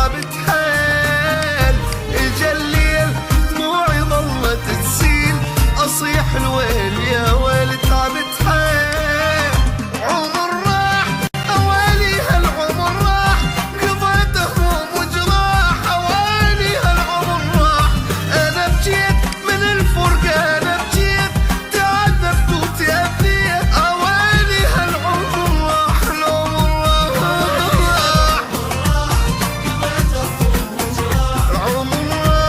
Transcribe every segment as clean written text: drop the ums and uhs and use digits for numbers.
تعبت حيل، اجا الليل دموعي ظلت تسيل، اصيح الويل يا ويل تعبت حيل. عمر راح اوالي هالعمر راح، قضيت هموم وجراح اوالي هالعمر راح. انا بجيت من الفرقة انا بجيت، تعذبت وتأذيت اوالي هالعمر راح. العمر راح العمر راح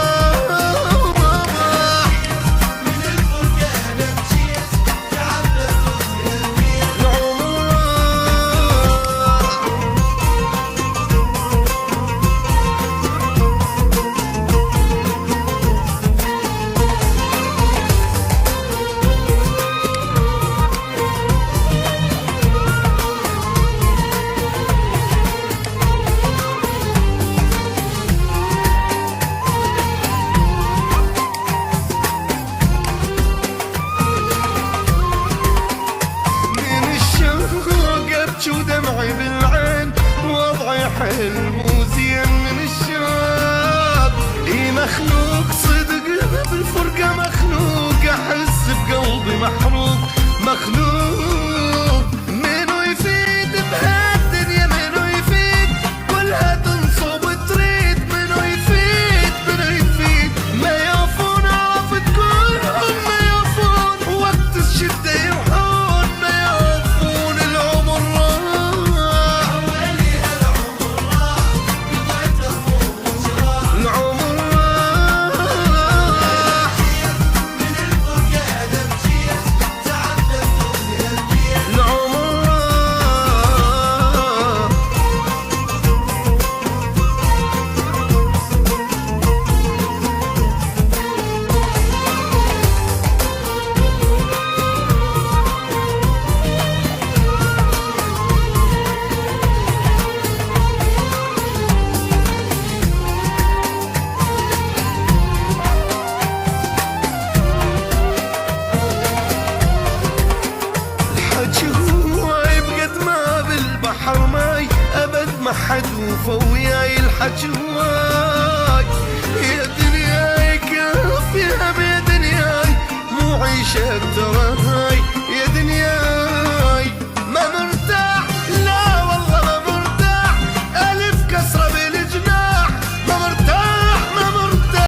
من الفرقة انا بجيت، تعذبت وتأذيت العمر من الشوق ابكي ودمعي بالعين، وضعي حلو وزين من الشوق. اي مخلوق صدق بالفرقة مخلوق، احس بقلبي محروق مخلوق. منو يفيد بهالدنيا منو يفيد، كلها تنصب تريد. منو يفيد منو يفيد، ما يعرفون عرفت كلهم ما يعرفون، وقت الشدة يروحون ما يعرفون. العمر راح اوالي هالعمر راح، قضيت هموم وجراح. العمر راح من الفرقة انا بجيت، تعذبت وتأذيت العمر راح. الحكي هواي بقد ما بالبحر ماي، ابد ما حد وفى وياي. الحكي هواي يا دنياي كافيها بيا دنياي، مو عيشة ترى